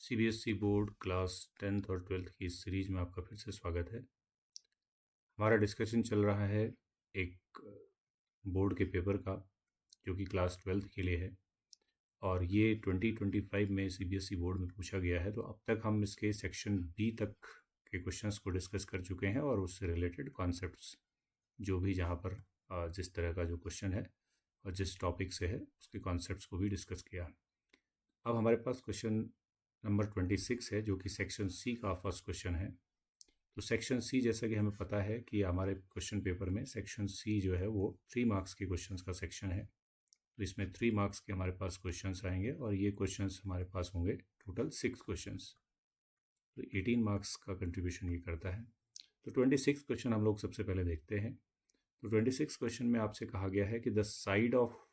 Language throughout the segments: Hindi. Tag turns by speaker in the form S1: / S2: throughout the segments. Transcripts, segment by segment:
S1: सीबीएसई बोर्ड क्लास 10th और 12th की इस सीरीज में आपका फिर से स्वागत है। हमारा डिस्कशन चल रहा है एक बोर्ड के पेपर का जो कि क्लास 12th के लिए है और ये 2025 में सीबीएसई बोर्ड में पूछा गया है। तो अब तक हम इसके सेक्शन बी तक के क्वेश्चंस को डिस्कस कर चुके हैं और उससे रिलेटेड कॉन्सेप्ट्स जो भी जहाँ पर जिस तरह का जो क्वेश्चन है और जिस टॉपिक से है उसके कॉन्सेप्ट्स को भी डिस्कस किया। अब हमारे पास क्वेश्चन नंबर 26 है जो कि सेक्शन सी का फर्स्ट क्वेश्चन है। तो सेक्शन सी जैसा कि हमें पता है कि हमारे क्वेश्चन पेपर में सेक्शन सी जो है वो 3 मार्क्स के क्वेश्चंस का सेक्शन है। तो इसमें 3 मार्क्स के हमारे पास क्वेश्चंस आएंगे और ये क्वेश्चंस हमारे पास होंगे टोटल 6 क्वेश्चंस। तो 18 मार्क्स का कंट्रीब्यूशन ये करता है। तो 26 क्वेश्चन हम लोग सबसे पहले देखते हैं। तो 26 क्वेश्चन में आपसे कहा गया है कि the side of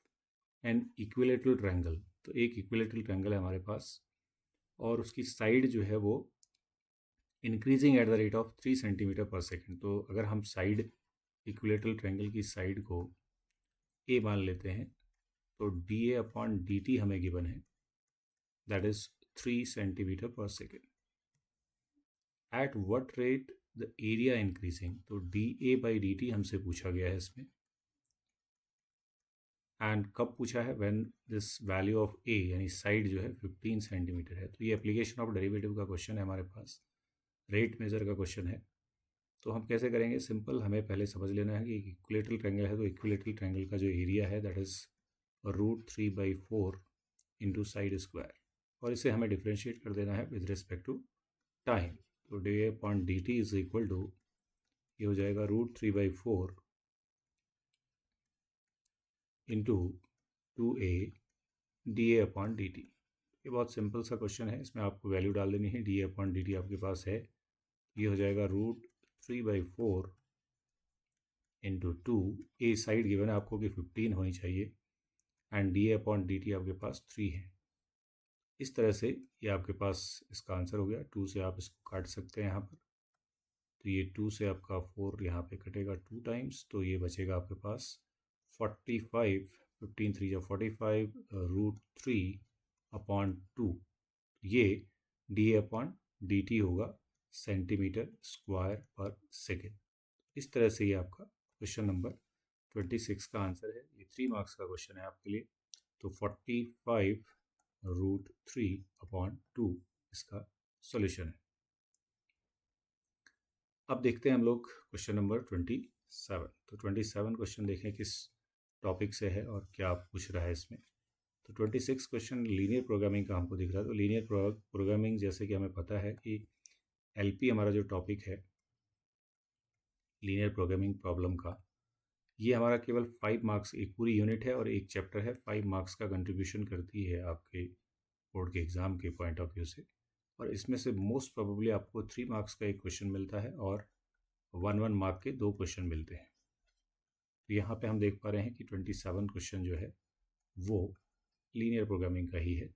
S1: an equilateral triangle. तो एक इक्विलेटरल ट्रायंगल है हमारे पास और उसकी साइड जो है वो increasing at the rate of 3 centimetre per second. तो अगर हम साइड इक्विलेटरल ट्रायंगल की साइड को ए मान लेते हैं तो D A upon D t हमें गिवन है, that is 3 centimetre per second. At what rate the area increasing. तो D a by d t हमसे पूछा गया है इसमें। एंड कब पूछा है, when this value of a यानी साइड जो है 15 सेंटीमीटर है। तो ये एप्लीकेशन ऑफ डेरिवेटिव का क्वेश्चन है हमारे पास, रेट मेजर का क्वेश्चन है। तो हम कैसे करेंगे, सिंपल, हमें पहले समझ लेना है कि इक्विलेटरल ट्रायंगल है तो इक्विलेटरल ट्रायंगल का जो एरिया है that is √3/4 into side square, और इसे हमें डिफ्रेंशिएट कर देना है विद रिस्पेक्ट टू टाइम। तो D A upon D T is equal to, ये हो जाएगा √3/4 इंटू 2a डी ए अपॉन डी टी। ये बहुत सिंपल सा क्वेश्चन है, इसमें आपको वैल्यू डाल देनी है। D A upon D T आपके पास है, ये हो जाएगा √3/4 इंटू 2, ए साइड गिवन है आपको कि 15 होनी चाहिए and D A upon D T आपके पास 3 है। इस तरह से ये आपके पास इसका आंसर हो गया। 2 से आप इसको काट सकते हैं यहाँ पर, तो ये 2 से आपका 4 यहाँ पे कटेगा 2 टाइम्स, तो ये बचेगा आपके पास 45, 15 3 या 45 √3/2। ये D A upon D T होगा सेंटीमीटर स्क्वायर पर सेकेंड। इस तरह से ये आपका क्वेश्चन नंबर 26 का आंसर है। ये 3 मार्क्स का क्वेश्चन है आपके लिए। तो 45 √3/2 इसका सॉल्यूशन है। अब देखते हैं हम लोग क्वेश्चन नंबर 27। तो 27 क्वेश्चन देखें किस टॉपिक से है और क्या पूछ रहा है इसमें। तो 26 क्वेश्चन लीनियर प्रोग्रामिंग का हमको दिख रहा है। तो लीनियर प्रोग्रामिंग जैसे कि हमें पता है कि एलपी हमारा जो टॉपिक है लीनियर प्रोग्रामिंग प्रॉब्लम का, ये हमारा केवल 5 मार्क्स, एक पूरी यूनिट है और एक चैप्टर है, 5 मार्क्स का कंट्रीब्यूशन करती है आपके बोर्ड के एग्ज़ाम के पॉइंट ऑफ व्यू से। और इसमें से मोस्ट प्रोबेबली आपको 3 मार्क्स का एक क्वेश्चन मिलता है और 1 मार्क के 2 क्वेश्चन मिलते हैं। तो यहाँ पे हम देख पा रहे हैं कि 27 क्वेश्चन जो है वो लीनियर प्रोग्रामिंग का ही है।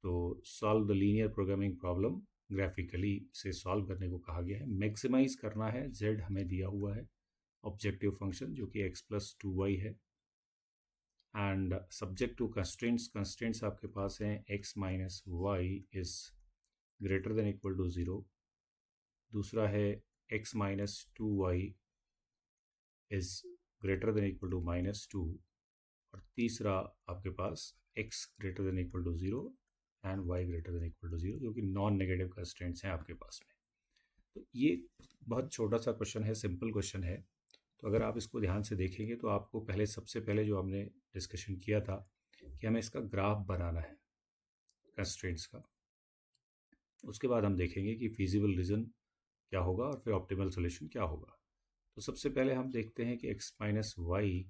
S1: तो solve the linear programming problem graphically से सॉल्व करने को कहा गया है। मैक्सिमाइज करना है, z हमें दिया हुआ है ऑब्जेक्टिव फंक्शन जो कि x+2y है, एंड सब्जेक्ट टू कंस्ट्रेंट्स आपके पास हैं x minus Y is greater than equal to 0, दूसरा है x minus 2y is greater than equal to -2, और तीसरा आपके पास x greater than equal to 0 and y greater than equal to 0, जो कि नॉन नेगेटिव कंस्ट्रेंट्स हैं आपके पास में। तो ये बहुत छोटा सा क्वेश्चन है, सिंपल क्वेश्चन है। तो अगर आप इसको ध्यान से देखेंगे तो आपको पहले, सबसे पहले जो हमने डिस्कशन किया था कि हमें इसका ग्राफ बनाना है कंस्ट्रेंट्स का, उसके बाद हम देखेंगे कि फीजिबल रीजन क्या होगा और फिर ऑप्टिमल सॉल्यूशन क्या होगा। तो सबसे पहले हम देखते हैं कि x minus Y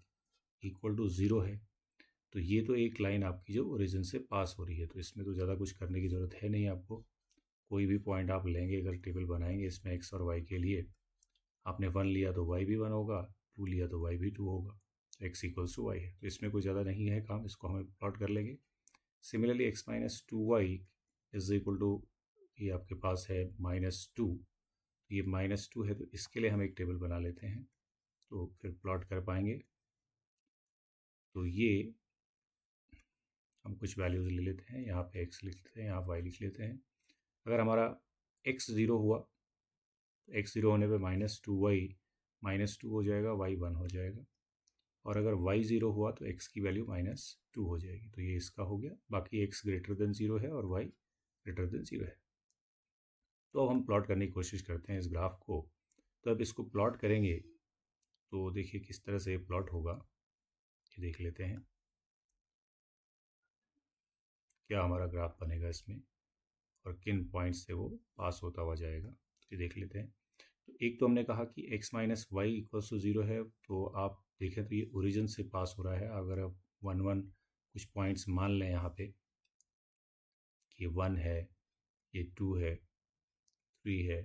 S1: equal to 0 है। तो ये तो एक लाइन आपकी जो ओरिजिन से पास हो रही है, तो इसमें तो ज़्यादा कुछ करने की ज़रूरत है नहीं आपको। कोई भी पॉइंट आप लेंगे, अगर टेबल बनाएंगे इसमें x और y के लिए, आपने 1 लिया तो y भी 1 होगा, 2 लिया तो y भी 2 होगा, तो x इक्वल्स टू वाई है। तो इसमें कोई ज़्यादा नहीं है काम, इसको हमें प्लॉट कर लेंगे। Similarly x minus 2y is equal to, ये आपके पास है -2, ये -2 है, तो इसके लिए हम एक टेबल बना लेते हैं तो फिर प्लॉट कर पाएंगे। तो ये हम कुछ वैल्यूज़ ले लेते हैं, यहाँ पे x लिख लेते हैं, यहाँ y लिख लेते हैं। अगर हमारा x 0 हुआ तो x 0 होने पे -2y -2 हो जाएगा, y 1 हो जाएगा। और अगर y 0 हुआ तो x की वैल्यू -2 हो जाएगी। तो ये इसका हो गया। बाकी x ग्रेटर देन 0 है और y ग्रेटर देन 0 है। तो अब हम प्लॉट करने की कोशिश करते हैं इस ग्राफ को। तो अब इसको प्लॉट करेंगे तो देखिए किस तरह से ये प्लॉट होगा, ये देख लेते हैं क्या हमारा ग्राफ बनेगा इसमें और किन पॉइंट से वो पास होता हुआ जाएगा। तो ये देख लेते हैं। तो एक तो हमने कहा कि x minus Y equals to 0 है, तो आप देखें तो ये ओरिजिन से पास हो रहा है। अगर आप 1 1 कुछ पॉइंट्स मान लें यहाँ पे कि 1 है, ये 2 है, 3 है,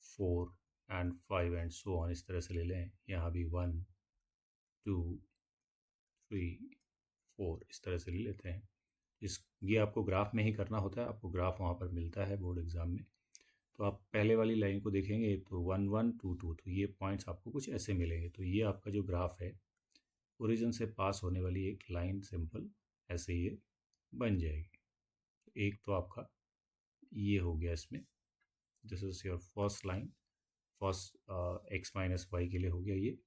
S1: 4 एंड 5 एंड सो ऑन, इस तरह से ले लें। यहाँ भी 1 2 3 4 इस तरह से ले लेते हैं। ये आपको ग्राफ में ही करना होता है, आपको ग्राफ वहाँ पर मिलता है बोर्ड एग्ज़ाम में। तो आप पहले वाली लाइन को देखेंगे तो 1 1 2 2, तो ये पॉइंट्स आपको कुछ ऐसे मिलेंगे। तो ये आपका जो ग्राफ है, ओरिजिन से पास होने वाली एक लाइन सिंपल ऐसे ये बन जाएगी। एक तो आपका ये हो गया इसमें, this is your first line, first x minus Y के लिए हो गया ये।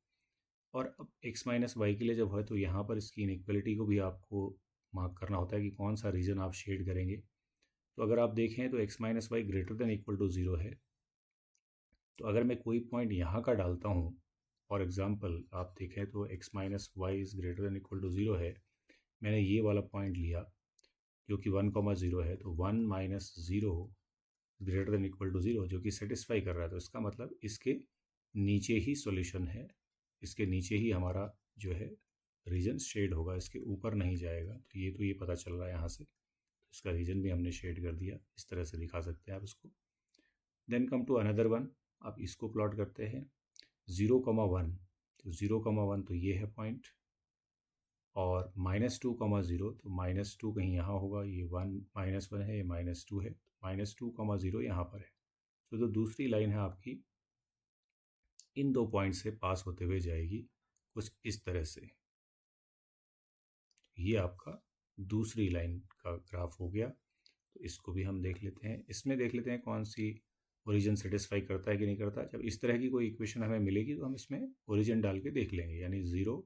S1: और अब x माइनस वाई के लिए जब है तो यहाँ पर इसकी इनइक्वलिटी को भी आपको मार्क करना होता है कि कौन सा रीजन आप शेड करेंगे। तो अगर आप देखें तो x minus Y greater than equal to 0 है। तो अगर मैं कोई पॉइंट यहाँ का डालता हूँ, फॉर एग्जांपल आप देखें तो x minus Y is greater than equal to 0 है, मैंने ये वाला पॉइंट लिया जो कि 1,0 है, तो 1 minus 0 greater than equal to 0 जो कि सेटिस्फाई कर रहा है। तो इसका मतलब इसके नीचे ही सॉल्यूशन है, इसके नीचे ही हमारा जो है रीजन शेड होगा, इसके ऊपर नहीं जाएगा। तो ये पता चल रहा है यहाँ से। तो इसका रीजन भी हमने शेड कर दिया, इस तरह से दिखा सकते हैं आप इसको। Then come to another one, आप इसको प्लॉट करते हैं 0,1। तो 0,1 तो ये है पॉइंट, और -2,0 तो -2 कहीं यहाँ होगा, ये 1 -1 है, ये -2 है, -2,0 यहाँ पर है। तो दूसरी लाइन है आपकी इन दो पॉइंट से पास होते हुए जाएगी कुछ इस तरह से। ये आपका दूसरी लाइन का ग्राफ हो गया। तो इसको भी हम देख लेते हैं, इसमें देख लेते हैं कौन सी ओरिजिन सेटिस्फाई करता है कि नहीं करता। जब इस तरह की कोई इक्वेशन हमें मिलेगी तो हम इसमें ओरिजिन डाल के देख लेंगे, यानी 0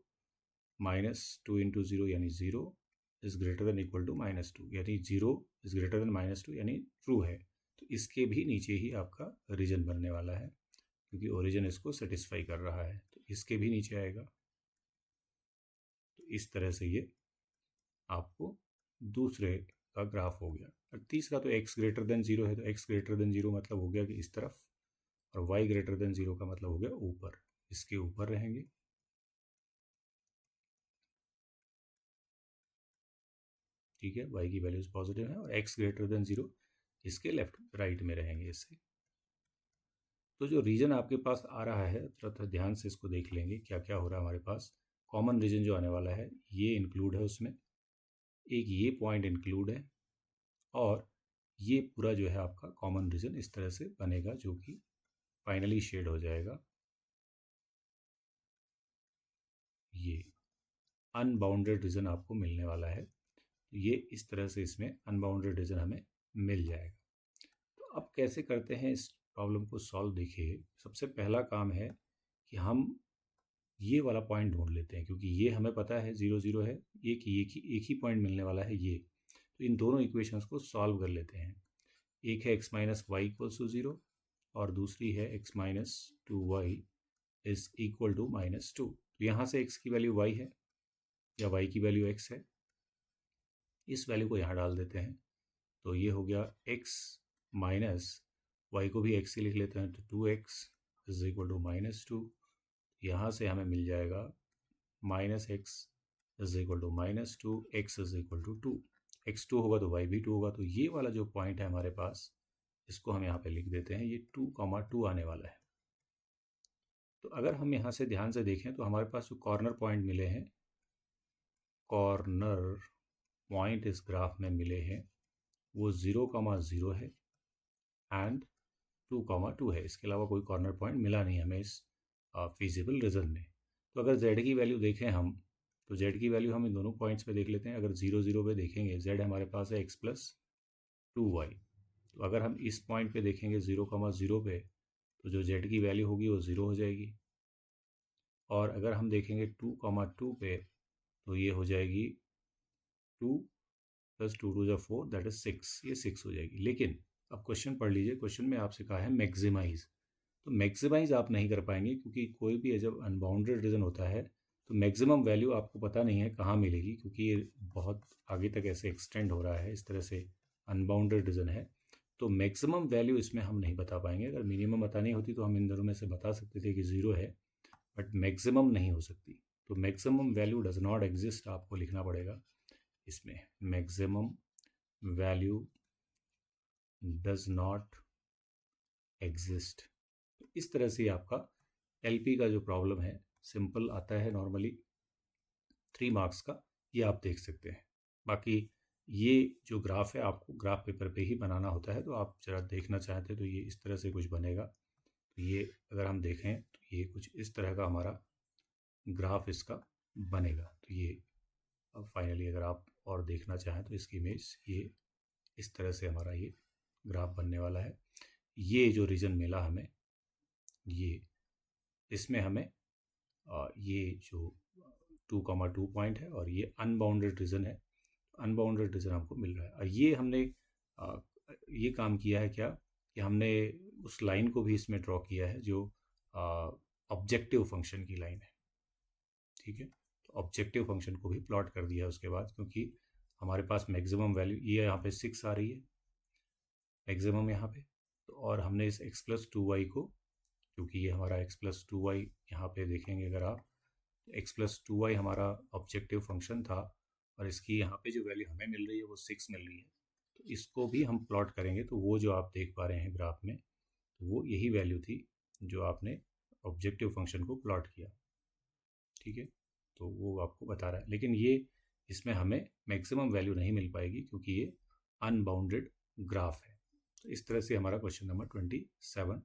S1: -2 इंटू 0 यानी 0 is greater than equal to -2, यानी 0 इज़ ग्रेटर देन -2 यानी ट्रू है। तो इसके भी नीचे ही आपका रीजन बनने वाला है क्योंकि ओरिजिन इसको सेटिस्फाई कर रहा है, तो इसके भी नीचे आएगा। तो इस तरह से ये आपको दूसरे का ग्राफ हो गया। और तीसरा तो x ग्रेटर देन 0 है, तो x ग्रेटर देन 0 मतलब हो गया कि इस तरफ, और y ग्रेटर देन 0 का मतलब हो गया ऊपर, इसके ऊपर रहेंगे। ठीक है, y की वैल्यूज पॉजिटिव है, और x ग्रेटर देन 0 इसके लेफ्ट राइट में रहेंगे इससे। तो जो रीजन आपके पास आ रहा है, थोड़ा ध्यान से इसको देख लेंगे क्या क्या हो रहा है हमारे पास। कॉमन रीजन जो आने वाला है ये इंक्लूड है, उसमें एक ये पॉइंट इंक्लूड है, और ये पूरा जो है आपका कॉमन रीजन इस तरह से बनेगा जो कि फाइनली शेड हो जाएगा। ये अनबाउंडेड रीजन आपको मिलने वाला है, ये इस तरह से इसमें अनबाउंडेड रीजन हमें मिल जाएगा। तो अब कैसे करते हैं इस प्रॉब्लम को सॉल्व, देखिए सबसे पहला काम है कि हम ये वाला पॉइंट ढूंढ लेते हैं, क्योंकि ये हमें पता है 0 0 है, एक ही पॉइंट मिलने वाला है ये। तो इन दोनों इक्वेशंस को सॉल्व कर लेते हैं। एक है x minus Y equals to 0 और दूसरी है x minus 2y is equal to -2। तो यहाँ से x की वैल्यू y है या y की वैल्यू x है, इस वैल्यू को यहाँ डाल देते हैं। तो ये हो गया x माइनस वाई को भी x से लिख लेते हैं, तो 2x इज इक्वल टू -2। यहाँ से हमें मिल जाएगा -x is equal to -2, x is equal to 2। x 2 होगा तो y भी 2 होगा। तो ये वाला जो पॉइंट है हमारे पास, इसको हम यहाँ पे लिख देते हैं, ये 2,2 आने वाला है। तो अगर हम यहाँ से ध्यान से देखें तो हमारे पास जो कॉर्नर पॉइंट मिले हैं, कॉर्नर पॉइंट इस ग्राफ में मिले हैं, वो 0,0 है एंड 2,2 है। इसके अलावा कोई कॉर्नर पॉइंट मिला नहीं हमें इस फिजिबल रीजन में। तो अगर z की वैल्यू देखें हम, तो z की वैल्यू हम इन दोनों पॉइंट्स पे देख लेते हैं। अगर 0 0 पे देखेंगे, z हमारे पास है x + 2y, तो अगर हम इस पॉइंट पे देखेंगे 0,0 पे, तो जो z की वैल्यू होगी वो 0 हो जाएगी। और अगर हम देखेंगे 2,2 पे, तो ये हो जाएगी 2 + 2 × 4 दैट इज 6, ये 6 हो जाएगी। लेकिन अब क्वेश्चन पढ़ लीजिए, क्वेश्चन में आपसे कहा है मैक्सिमाइज। तो मैक्सिमाइज आप नहीं कर पाएंगे, क्योंकि कोई भी जब अनबाउंडेड रीजन होता है तो मैक्सिमम वैल्यू आपको पता नहीं है कहाँ मिलेगी, क्योंकि ये बहुत आगे तक ऐसे एक्सटेंड हो रहा है, इस तरह से अनबाउंडेड रीजन है। तो मैक्सिमम वैल्यू इसमें हम नहीं बता पाएंगे। अगर मिनिमम बतानी होती तो हम इन दोनों में से बता सकते थे कि 0 है, बट मैक्सिमम नहीं हो सकती। तो maximum value does not exist आपको लिखना पड़ेगा इसमें, maximum value does not exist. तो इस तरह से आपका एलपी का जो प्रॉब्लम है सिंपल आता है नॉर्मली 3 मार्क्स का, ये आप देख सकते हैं। बाकी ये जो ग्राफ है आपको ग्राफ पेपर पे ही बनाना होता है, तो आप ज़रा देखना चाहते तो ये इस तरह से कुछ बनेगा। तो ये अगर हम देखें तो ये कुछ इस तरह का हमारा ग्राफ इसका बनेगा। तो ये अब फाइनली अगर आप और देखना चाहें तो इसकी इमेज ये इस तरह से हमारा ये ग्राफ बनने वाला है। ये जो रीजन मिला हमें, ये इसमें हमें ये जो 2,2 पॉइंट है और ये अनबाउंडेड रीजन है, अनबाउंडेड रीजन हमको मिल रहा है। और ये हमने ये काम किया है क्या कि हमने उस लाइन को भी इसमें ड्रॉ किया है जो ऑब्जेक्टिव फंक्शन की लाइन है। ठीक है, तो ऑब्जेक्टिव फंक्शन को भी प्लॉट कर दिया उसके बाद, क्योंकि हमारे पास मैक्सिमम वैल्यू ये यहाँ पे 6 आ रही है मैक्सिमम यहाँ पे। तो और हमने इस x+2y को, क्योंकि ये हमारा x+2y यहाँ पे देखेंगे अगर आप, x+2y हमारा ऑब्जेक्टिव फंक्शन था और इसकी यहाँ पे जो वैल्यू हमें मिल रही है वो 6 मिल रही है। तो इसको भी हम प्लॉट करेंगे तो वो जो आप देख पा रहे हैं ग्राफ में, तो वो यही वैल्यू थी जो आपने ऑब्जेक्टिव फंक्शन को प्लॉट किया। ठीक है, तो वो आपको बता रहा है। लेकिन ये इसमें हमें मैक्सिमम वैल्यू नहीं मिल पाएगी क्योंकि ये अनबाउंडेड ग्राफ है। तो इस तरह से हमारा क्वेश्चन नंबर 27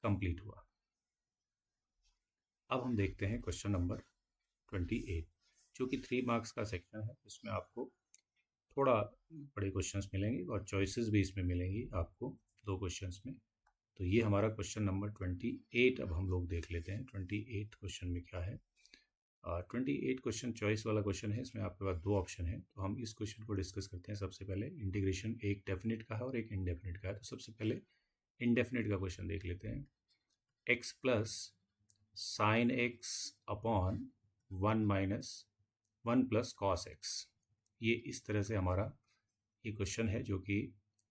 S1: कंप्लीट हुआ। अब हम देखते हैं क्वेश्चन नंबर 28, जो कि 3 मार्क्स का सेक्शन है। इसमें आपको थोड़ा बड़े क्वेश्चंस मिलेंगे और चॉइसेस भी इसमें मिलेंगी आपको 2 क्वेश्चंस में। तो ये हमारा क्वेश्चन नंबर 28 अब हम लोग देख लेते हैं। 28 क्वेश्चन में क्या है। 28 क्वेश्चन चॉइस वाला क्वेश्चन है। इसमें आपके पास 2 ऑप्शन है, तो हम इस क्वेश्चन को डिस्कस करते हैं। सबसे पहले इंटीग्रेशन एक डेफिनेट का है और एक इनडेफिनेट का है। तो सबसे पहले इनडेफिनेट का क्वेश्चन देख लेते हैं। x plus sine x upon 1 plus cos x, ये इस तरह से हमारा ये क्वेश्चन है जो कि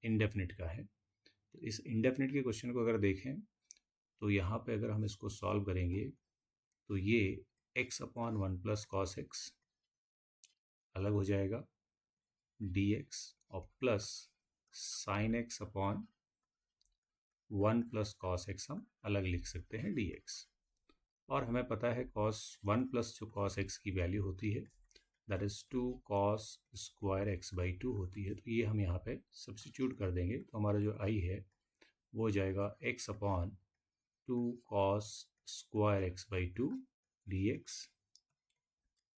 S1: इनडेफिनेट का है। तो इस इनडेफिनेट के क्वेश्चन को अगर देखें तो यहाँ पे अगर हम इसको सॉल्व करेंगे तो ये x/1 प्लस कॉस एक्स अलग हो जाएगा dx, और plus sine x upon 1 plus cos x हम अलग लिख सकते हैं dx। और हमें पता है cos 1 प्लस जो cos x की वैल्यू होती है that is 2 cos square x/2 होती है। तो ये हम यहाँ पे सब्स्टिट्यूट कर देंगे तो हमारा जो i है वो हो जाएगा x/2 cos square x/2 dx,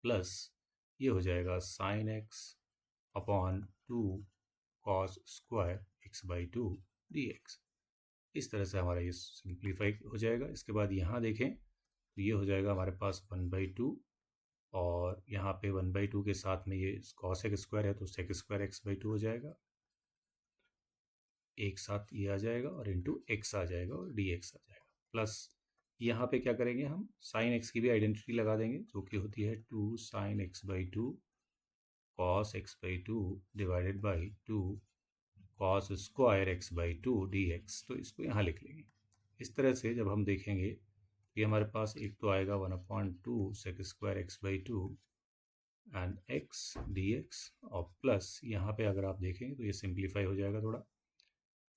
S1: plus ये हो जाएगा sine x upon 2 cos square x/2 dx। इस तरह से हमारा ये सिंप्लीफाई हो जाएगा। इसके बाद यहाँ देखें तो ये हो जाएगा हमारे पास 1/2, और यहाँ पे 1/2 के साथ में ये cos x स्क्वायर है तो sec स्क्वायर x/2 हो जाएगा, एक साथ ये आ जाएगा और इंटू x आ जाएगा और dx आ जाएगा। प्लस यहाँ पे क्या करेंगे हम साइन x की भी आइडेंटिटी लगा देंगे जो कि होती है 2 sin x/2 cos x/2 divided by 2 cos square x/2 dx। तो इसको यहाँ लिख लेंगे। इस तरह से जब हम देखेंगे ये हमारे पास एक तो आएगा 1/2 sec square x/2 and x dx, और प्लस यहाँ पे अगर आप देखेंगे तो ये सिंप्लीफाई हो जाएगा, थोड़ा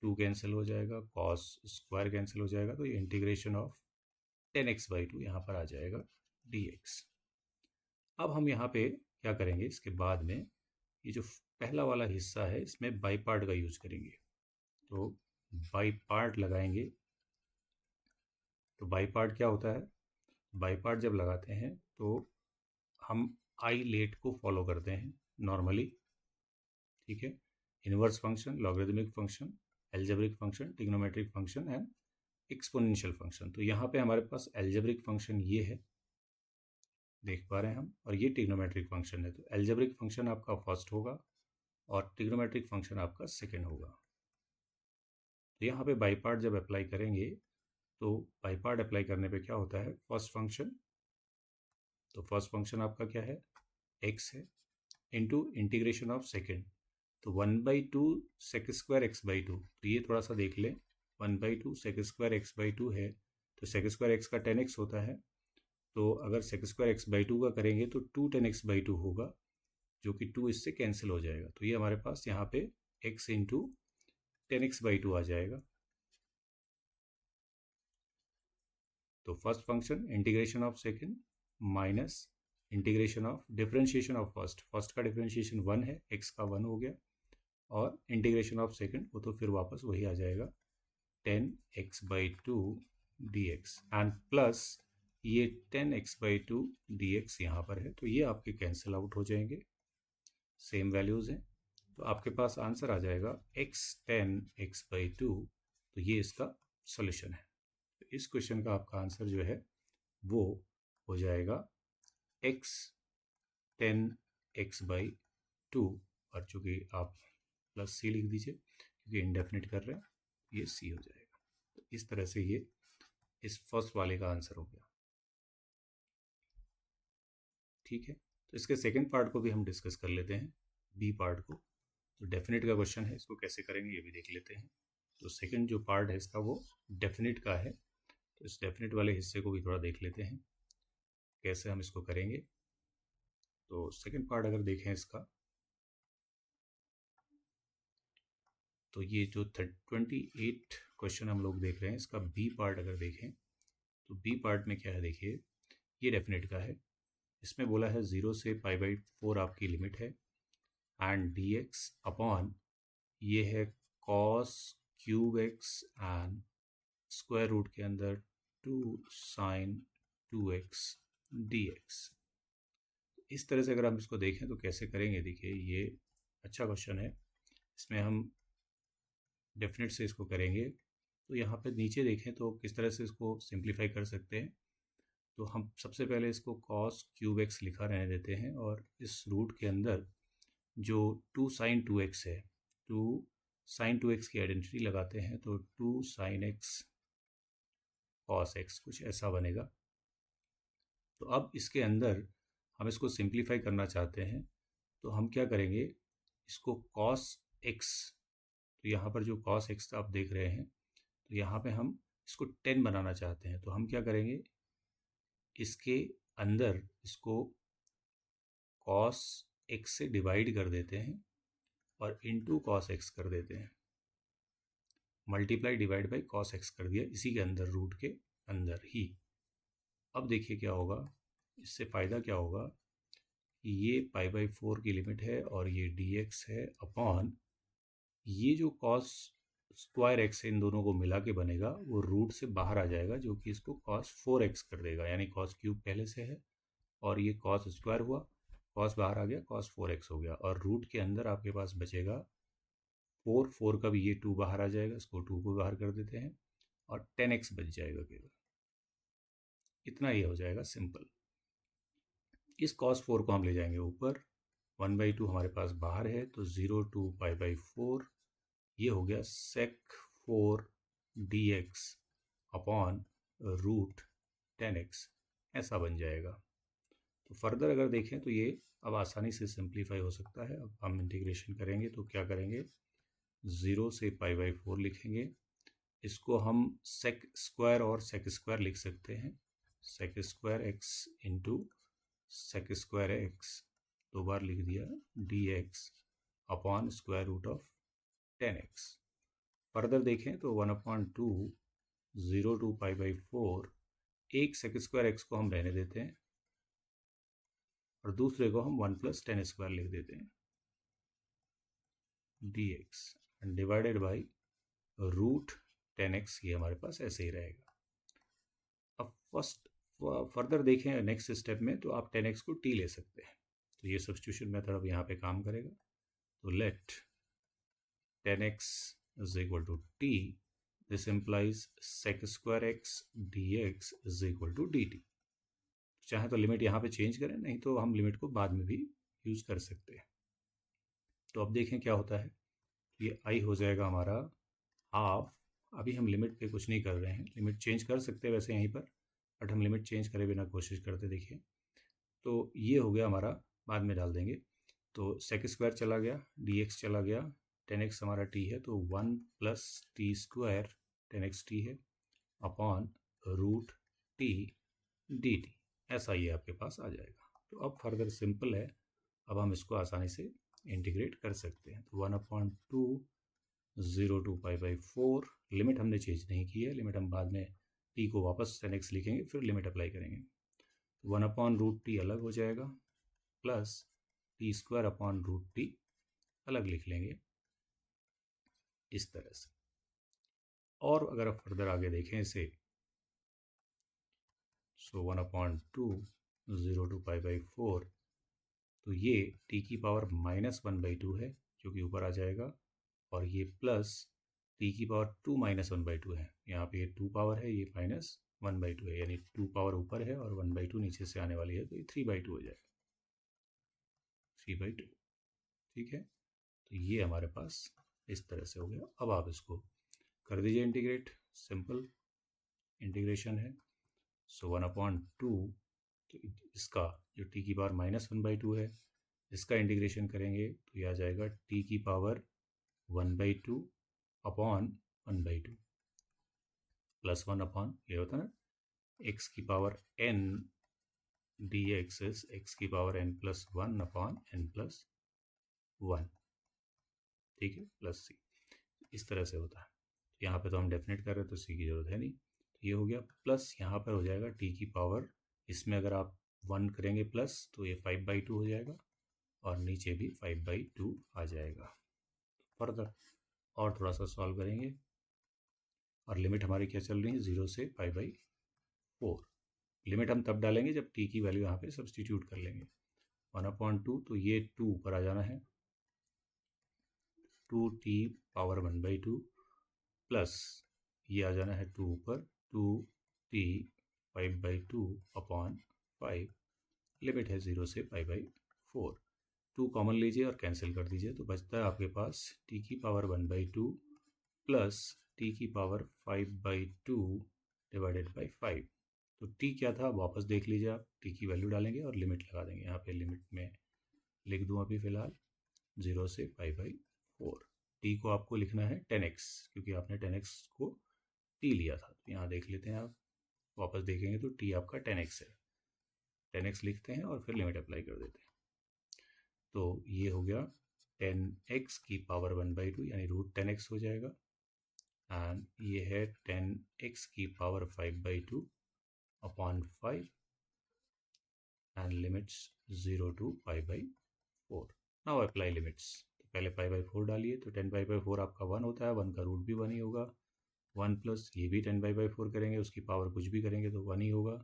S1: 2 कैंसिल हो जाएगा, cos स्क्वायर कैंसिल हो जाएगा, तो ये इंटीग्रेशन ऑफ 10x/2 यहाँ पर आ जाएगा dx। अब हम यहाँ पे क्या करेंगे, इसके बाद में ये जो पहला वाला हिस्सा है इसमें बाई पार्ट का यूज करेंगे। तो बाई पार्ट लगाएंगे। तो बाई पार्ट क्या होता है, बाई पार्ट जब लगाते हैं तो हम आई लेट को फॉलो करते हैं नॉर्मली। ठीक है, inverse function, logarithmic function algebraic function, trigonometric function and exponential function. तो यहाँ पे हमारे पास एल्जेब्रिक फंक्शन ये है, देख पा रहे हैं हम, और ये ट्रिग्नोमेट्रिक फंक्शन है। तो एल्जेब्रिक फंक्शन आपका फर्स्ट होगा और ट्रिग्नोमेट्रिक फंक्शन आपका सेकेंड होगा। तो यहाँ पे बाई पार्ट जब अप्लाई करेंगे तो बाई पार्ट अप्लाई करने पे क्या होता है, फर्स्ट फंक्शन, तो फर्स्ट फंक्शन आपका क्या है, एक्स है, इंटू इंटीग्रेशन ऑफ सेकेंड, तो 1/2 sec square X by two. तो ये थोड़ा सा देख लें, 1/2 sec square X by two है, तो सेक स्क्वायर एक्स का 10x होता है, तो अगर sec square X by two का करेंगे तो 2 10x बाई टू होगा, जो कि 2 इससे कैंसिल हो जाएगा। तो ये हमारे पास यहाँ पे x into 10x by two आ जाएगा। तो first function integration of second minus integration of differentiation of first, first का डिफरेंशिएशन 1 है, x का 1 हो गया, और इंटीग्रेशन ऑफ सेकेंड वो तो फिर वापस वही आ जाएगा 10x by to D x, and plus ये 10x by to D x यहाँ पर है, तो ये आपके कैंसिल आउट हो जाएंगे, सेम वैल्यूज़ हैं। तो आपके पास आंसर आ जाएगा x 10x बाई टू। तो ये इसका सॉल्यूशन है। तो इस क्वेश्चन का आपका आंसर जो है वो हो जाएगा x 10x बाई टू, और चूँकि आप प्लस सी लिख दीजिए क्योंकि इंडेफिनिट कर रहे हैं, ये सी हो जाएगा। तो इस तरह से ये इस फर्स्ट वाले का आंसर हो गया। ठीक है, तो इसके सेकंड पार्ट को भी हम डिस्कस कर लेते हैं, बी पार्ट को। तो डेफिनेट का क्वेश्चन है, इसको कैसे करेंगे ये भी देख लेते हैं। तो सेकंड जो पार्ट है इसका वो डेफिनेट का है, तो इस डेफिनेट वाले हिस्से को भी थोड़ा देख लेते हैं कैसे हम इसको करेंगे। तो सेकंड पार्ट अगर देखें इसका, तो ये जो 28 क्वेश्चन हम लोग देख रहे हैं, इसका बी पार्ट अगर देखें तो बी पार्ट में क्या है, देखिए ये डेफिनेट का है। इसमें बोला है 0 से π/4 आपकी लिमिट है, एंड dx अपॉन ये है cos cube X and square root के अंदर 2 sin 2x dx। इस तरह से अगर हम इसको देखें तो कैसे करेंगे, देखिए ये अच्छा क्वेश्चन है, इसमें हम डेफिनेट से इसको करेंगे। तो यहाँ पे नीचे देखें तो किस तरह से इसको सिंप्लीफाई कर सकते हैं। तो हम सबसे पहले इसको cos क्यूब एक्स लिखा रहने देते हैं, और इस रूट के अंदर जो 2 sin 2x है, 2 sin 2x की आइडेंटिटी लगाते हैं, तो 2 sin x cos x कुछ ऐसा बनेगा। तो अब इसके अंदर हम इसको सिंप्लीफाई करना चाहते हैं, तो हम क्या करेंगे, इसको cos x, तो यहाँ पर जो cos x आप देख रहे हैं, तो यहाँ पे हम इसको 10 बनाना चाहते हैं, तो हम क्या करेंगे, इसके अंदर इसको cos x से डिवाइड कर देते हैं और इनटू cos x कर देते हैं, multiply divide by cos x कर दिया इसी के अंदर, रूट के अंदर ही। अब देखिए क्या होगा, इससे फ़ायदा क्या होगा कि ये π/4 की लिमिट है और ये dx है अपॉन ये जो cos स्क्वायर एक्स इन दोनों को मिला के बनेगा वो रूट से बाहर आ जाएगा, जो कि इसको cos 4x कर देगा, यानी cos क्यूब पहले से है और ये cos स्क्वायर हुआ, cos बाहर आ गया, cos 4x हो गया, और रूट के अंदर आपके पास बचेगा 4 का भी ये 2 बाहर आ जाएगा, इसको 2 को बाहर कर देते हैं और 10x बच जाएगा केवल, इतना ही हो जाएगा सिंपल। इस cos 4 को हम ले जाएंगे ऊपर, 1/2 हमारे पास बाहर है, तो 0 to π/4, ये हो गया sec 4 dx upon root 10x, ऐसा बन जाएगा। तो फर्दर अगर देखें तो ये अब आसानी से सिंप्लीफाई हो सकता है। अब हम इंटीग्रेशन करेंगे तो क्या करेंगे, 0 से π/4 लिखेंगे, इसको हम sec स्क्वायर और sec स्क्वायर लिख सकते हैं, sec square x into sec square x, 2 बार लिख दिया, dx upon square root of 10x। Further देखें तो 1/2 0 to π/4, एक sec स्क्वायर x को हम रहने देते हैं और दूसरे को हम 1 + 10 स्क्वायर लिख देते हैं dx, and divided by root 10x, ये हमारे पास ऐसे ही रहेगा। अब फर्दर देखें नेक्स्ट स्टेप में, तो आप 10x को t ले सकते हैं, तो ये सब्स्टिट्यूशन मेथड अब यहाँ पे काम करेगा। तो late 10x is equal to t. This implies sec square x dx is equal to dt. चाहे तो लिमिट यहाँ पे चेंज करें, नहीं तो हम लिमिट को बाद में भी यूज़ कर सकते हैं। तो अब देखें क्या होता है। ये i हो जाएगा हमारा हाफ। अभी हम लिमिट पे कुछ नहीं कर रहे हैं, लिमिट चेंज कर सकते हैं वैसे यहीं पर, बट हम लिमिट चेंज करे बिना कोशिश करते। देखिए तो ये हो गया हमारा, बाद में डाल देंगे। तो सेक स्क्वायर चला गया, dx चला गया, 10x हमारा t है, तो 1 plus T square 10x t है अपॉन रूट t dt। ऐसा ये आपके पास आ जाएगा। तो अब फर्दर सिंपल है, अब हम इसको आसानी से इंटीग्रेट कर सकते हैं। तो 1/2 0 to π/4, लिमिट हमने चेंज नहीं की है, लिमिट हम बाद में t को वापस 10x लिखेंगे, फिर लिमिट अप्लाई करेंगे। 1/√t अलग हो जाएगा, plus T square upon root T अलग लिख लेंगे इस तरह से। और अगर आप फर्दर आगे देखें इसे, सो 1/2 0 to π/4, तो ये t की पावर -1/2 है जो कि ऊपर आ जाएगा, और ये प्लस t की पावर 2 -1/2 है। यहाँ पे ये 2 पावर है, ये -1/2 है, यानी 2 पावर ऊपर है और 1/2 नीचे से आने वाली है, तो ये 3/2 हो जाएगा, 3/2। ठीक है, तो ये हमारे पास इस तरह से हो गया। अब आप इसको कर दीजिए इंटीग्रेट, सिंपल इंटीग्रेशन है। सो 1/2, तो इसका जो t की पावर -1/2 है, इसका इंटीग्रेशन करेंगे तो ये आ जाएगा t की पावर 1/2 अपॉन 1/2 प्लस 1 अपॉन, ये होता है ना x की power n dx is x की power n plus 1 upon n plus 1। ठीक है, प्लस c, इस तरह से होता है। यहाँ पे तो हम डेफिनेट कर रहे हैं तो c की जरूरत है नहीं, तो ये हो गया। प्लस यहाँ पर हो जाएगा t की पावर, इसमें अगर आप 1 करेंगे प्लस तो ये 5/2 हो जाएगा, और नीचे भी 5/2 आ जाएगा। फर्दर और थोड़ा सा सॉल्व करेंगे, और लिमिट हमारी क्या चल रही है, 0 से π/4। लिमिट हम तब डालेंगे जब t की वैल्यू यहाँ पे सब्सटीट्यूट कर लेंगे। 1/2, तो ये 2 ऊपर आ जाना है, 2t पावर 1/2 प्लस ये आ जाना है 2 ऊपर, 2t 5/2 अपॉन 5। लिमिट है 0 से π/4। 2 कॉमन लीजिए और कैंसिल कर दीजिए, तो बचता है आपके पास t की पावर 1/2 प्लस t की पावर 5/2 डिवाइडेड बाई 5। तो t क्या था वापस देख लीजिए आप, t की वैल्यू डालेंगे और लिमिट लगा देंगे। यहाँ पे लिमिट में लिख दूँ अभी फ़िलहाल 0 से π/4। t को आपको लिखना है 10x, क्योंकि आपने 10x को t लिया था। तो यहाँ देख लेते हैं आप, वापस देखेंगे तो t आपका 10x है, 10x लिखते हैं और फिर लिमिट अप्लाई कर देते हैं। तो ये हो गया 10x की पावर 1/2 यानी रूट 10x हो जाएगा, एंड ये है 10x की power 5/2 upon 5, and limits 0 to π/4। Now apply limits. तो पहले π/4 डालिए, तो 10π/4 आपका 1 होता है, 1 का रूट भी 1 ही होगा। 1 प्लस ये भी 10π/4 करेंगे, उसकी पावर कुछ भी करेंगे तो 1 ही होगा।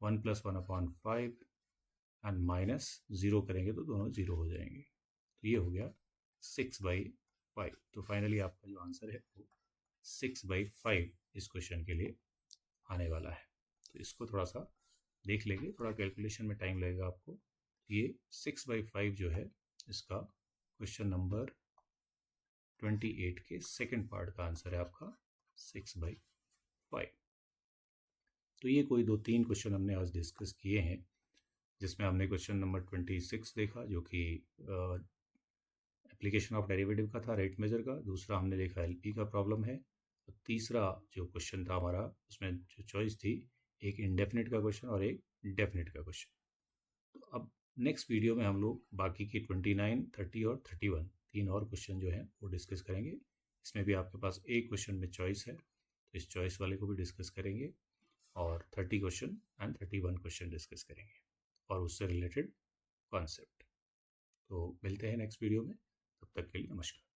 S1: 1 + 1 अपॉन 5 एंड माइनस 0 करेंगे तो दोनों 0 हो जाएंगे। तो ये हो गया 6/5। तो फाइनली आपका जो आंसर है वो 6/5 इस क्वेश्चन के लिए आने वाला है। तो इसको थोड़ा सा देख लेंगे, थोड़ा कैलकुलेशन में टाइम लगेगा आपको। ये 6/5 जो है इसका क्वेश्चन नंबर 28 के सेकंड पार्ट का आंसर है आपका 6/5। तो ये कोई 2-3 क्वेश्चन हमने आज डिस्कस किए हैं, जिसमें हमने क्वेश्चन नंबर 26 देखा जो कि एप्लीकेशन ऑफ डेरिवेटिव का था, रेट मेजर का। दूसरा हमने देखा एलपी का प्रॉब्लम है। और तीसरा जो क्वेश्चन था हमारा, उसमें जो चॉइस थी, एक इंडेफिनिट का क्वेश्चन और एक डेफिनिट का क्वेश्चन। तो अब नेक्स्ट वीडियो में हम लोग बाकी की 29, 30 और 31 3 और क्वेश्चन जो हैं वो डिस्कस करेंगे। इसमें भी आपके पास एक क्वेश्चन में चॉइस है, तो इस चॉइस वाले को भी डिस्कस करेंगे, और 30 क्वेश्चन एंड 31 क्वेश्चन डिस्कस करेंगे और उससे रिलेटेड कॉन्सेप्ट। तो मिलते हैं नेक्स्ट वीडियो में, तब तक के लिए नमस्कार।